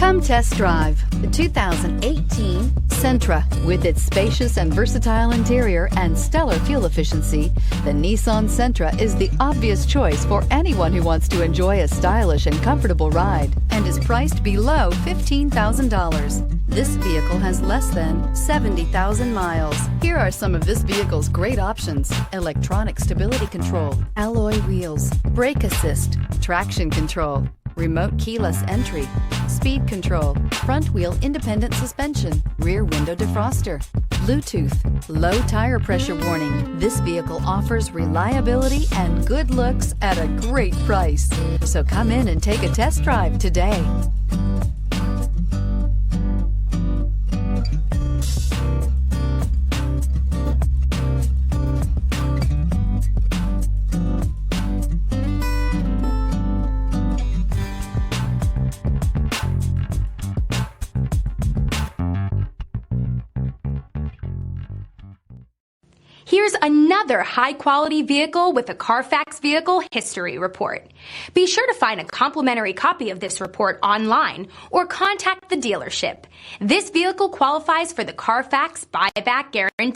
Come test drive the 2018 Sentra. With its spacious and versatile interior and stellar fuel efficiency, the Nissan Sentra is the obvious choice for anyone who wants to enjoy a stylish and comfortable ride and is priced below $15,000. This vehicle has less than 70,000 miles. Here are some of this vehicle's great options: electronic stability control, alloy wheels, brake assist, traction control, remote keyless entry, speed control, front wheel independent suspension, rear window defroster, Bluetooth, low tire pressure warning. This vehicle offers reliability and good looks at a great price. So come in and take a test drive today. Here's another high-quality vehicle with a Carfax Vehicle History Report. Be sure to find a complimentary copy of this report online or contact the dealership. This vehicle qualifies for the Carfax Buyback Guarantee.